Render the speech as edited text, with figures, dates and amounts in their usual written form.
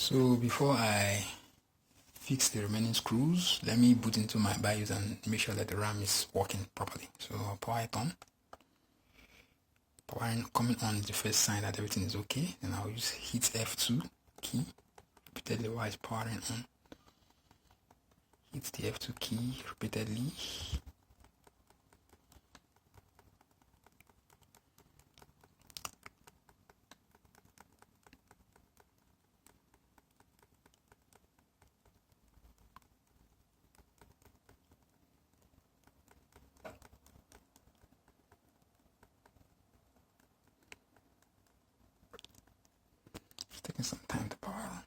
So before I fix the remaining screws, let me boot into my BIOS and make sure that the RAM is working properly. So I'll power it on. Powering coming on is the first sign that everything is okay. Then I'll hit F2 key repeatedly while it's powering on. Hit the F2 key repeatedly. It's taking some time to power on.